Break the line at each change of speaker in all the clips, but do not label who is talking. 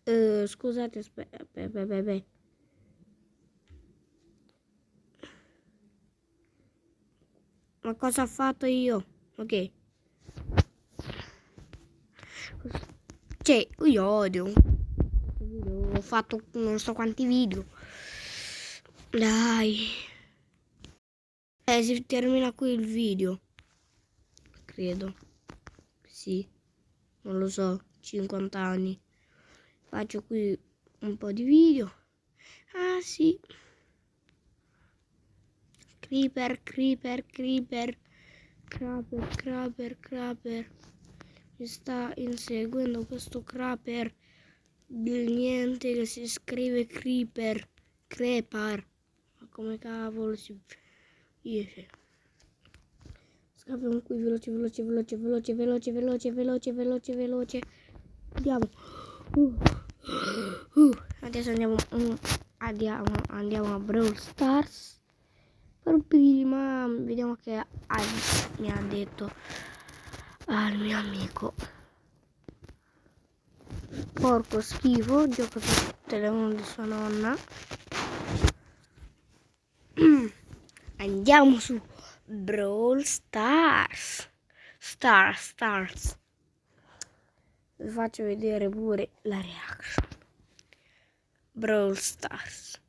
Scusate, aspetta. Beh. Ma cosa ho fatto io? Ok. Cioè, io odio. Ho fatto non so quanti video. Dai. Si termina qui il video. Credo. Sì. Non lo so. 50 anni. Faccio qui un po' di video. Ah sì. Creeper. Mi sta inseguendo questo creeper del niente che si scrive Crepar. Ma come cavolo si dice? Scappiamo qui veloce. Andiamo. Adesso andiamo a Brawl Stars. Per prima vediamo che Alice mi ha detto al mio amico. Porco schifo, gioca sul telefono di sua nonna. Andiamo su Brawl Stars. Stars. Vi faccio vedere pure la reaction. Brawl Stars.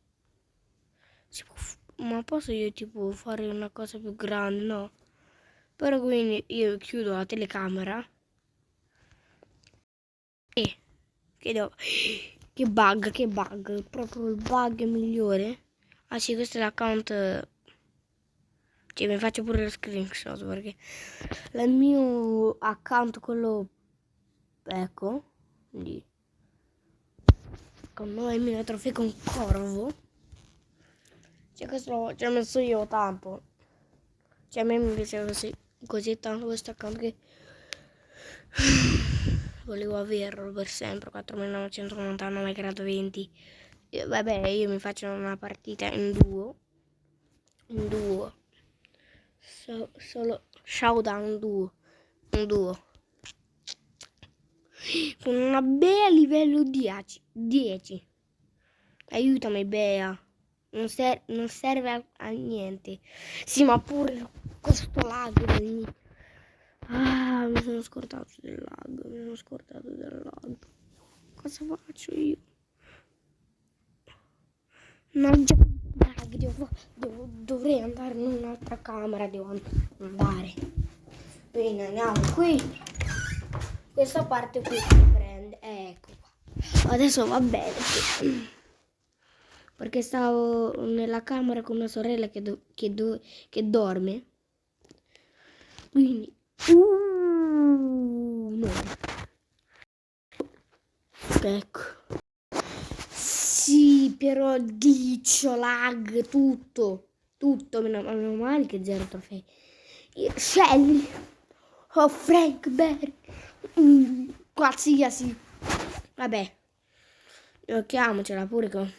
Ma posso io tipo fare una cosa più grande? No. Però quindi io chiudo la telecamera. E che bug. Proprio il bug migliore. Ah sì, questo è l'account. Cioè mi faccio pure lo screenshot perché il mio account, quello, ecco, quindi con 9.000 trofei con corvo. Cioè questo ci ho messo io tanto. Cioè a me mi piaceva così tanto questo account che volevo averlo per sempre. 4.999 grado 20. Vabbè, io mi faccio una partita in duo. Solo showdown duo. Un duo. Con una Bea livello 10. Aiutami Bea. Non serve a niente. Sì, ma pure questo lag. Mi sono scordato del lag. Cosa faccio io? No, già lag. Dovrei andare in un'altra camera. Devo andare. Quindi andiamo qui. Questa parte qui si prende. Ecco qua. Adesso va bene. Perché stavo nella camera con mia sorella che dorme. Quindi no. Ecco. Sì, però glitch, lag, tutto, meno male che 0 trofei. Shelly, Frank Berry, qualsiasi. Vabbè, giochiamocela pure con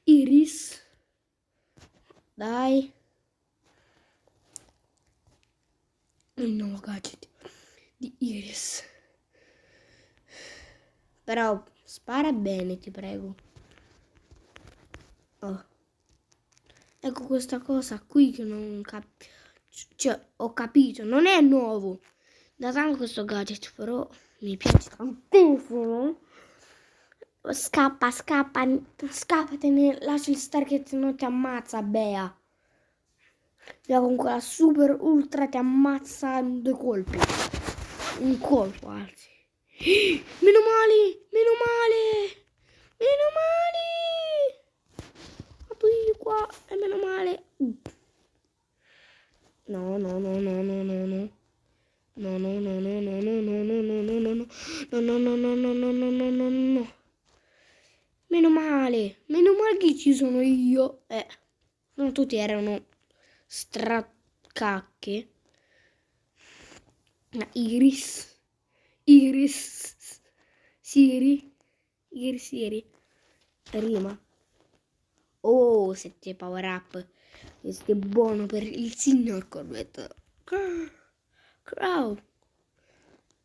Iris. Dai. Il nuovo gadget di Iris. Però spara bene, ti prego. Oh. Ecco questa cosa qui che non capisco. Cioè, ho capito, non è nuovo. Da tanto questo gadget, però mi piace tantissimo. Scappatene, lascia stare che non ti ammazza, Bea. Bea con quella super ultra ti ammazza in 2 colpi. Un colpo, anzi. Meno male. Vado io qua e meno male. No. Meno male che ci sono io. Non tutti erano stracacche. Iris, Siri, rima. Oh, 7 power up. Questo è buono per il signor Corvetto. Crow.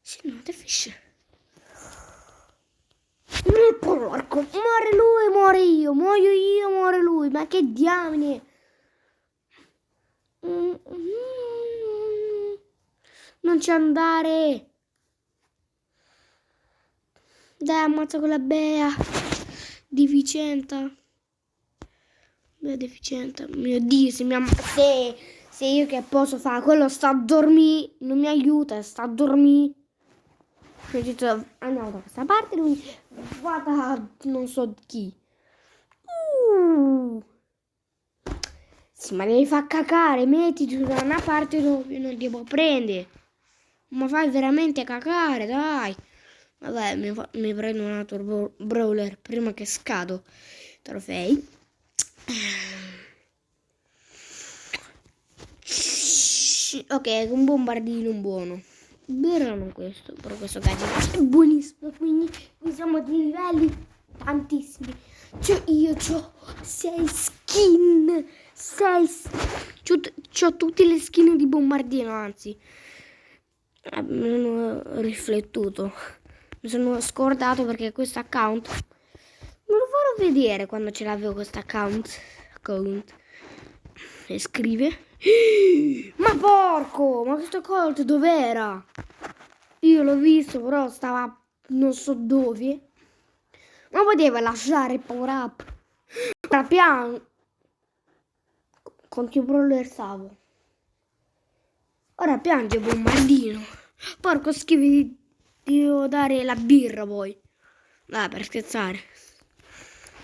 Sì, no, the fish. porco, muore lui, muore io, muoio io, muore lui, ma che diamine. Non ci andare. Dai, ammazza quella bea. Deficienta. Bea deficienta. Mio Dio, se io che posso fare, quello sta a dormire, non mi aiuta, sta a dormire. Andiamo da questa parte, lui guarda non so chi. Sì, ma devi far cacare, mettiti da una parte dove non ti può prendere. Ma fai veramente cacare, dai. Vabbè, mi prendo un altro brawler prima che scado. Trofei. Ok, un bombardino buono. Vero non questo, però questo gadget è buonissimo, quindi siamo di livelli tantissimi. Cioè io ho 6 skin, c'ho tutte le skin di bombardino, anzi. Mi sono riflettuto, mi sono scordato perché questo account me lo farò vedere quando ce l'avevo questo account. E scrive. Ma porco, ma questo colt dov'era? Io l'ho visto, però stava non so dove. Ma poteva lasciare il power up. Ora piano. Con che brawler stavo? Ora piange bombardino. Porco schifo, devo dare la birra poi. Dai, per scherzare.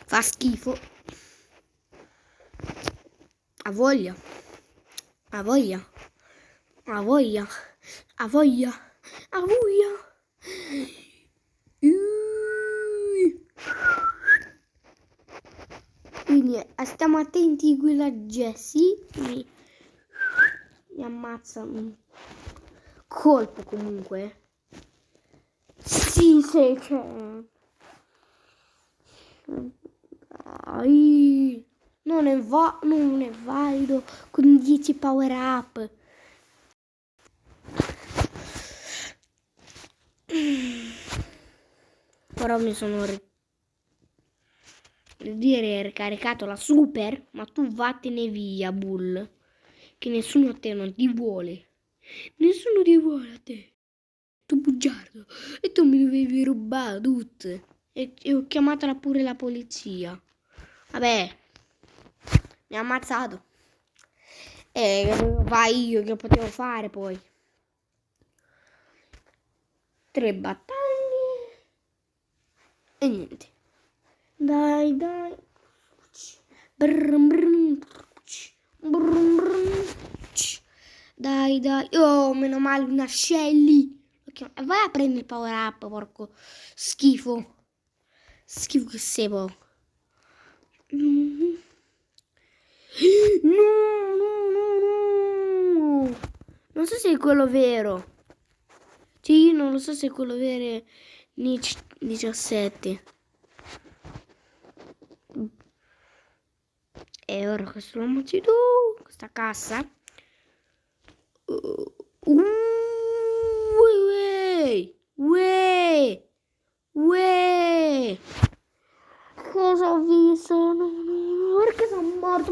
Fa schifo. Ha voglia. Ha voglia. Ha voglia. Ha voglia. Ha voglia. Quindi stiamo attenti, quella Jessie mi ammazza un colpo comunque. Sì, c'è. Non è valido con 10 power up. Però mi sono ricaricato la super, ma tu vattene via, Bull, che nessuno a te non ti vuole. Nessuno ti vuole a te. Tu bugiardo. E tu mi dovevi rubare tutte. E ho chiamato pure la polizia. Vabbè, mi ha ammazzato. Vai io, che potevo fare poi? 3 battaglie. E niente. Dai. Brum, brum, brum. Dai. Oh, meno male una Shelly. Vai a prendere il power up, porco schifo. Schifo che sei, po'. No. Non so se è quello vero. Sì, io non lo so se è quello vero. Niche 17. E ora questo lo mangi tu. Questa cassa. Uè. Cosa ho visto? No, perché sono morto?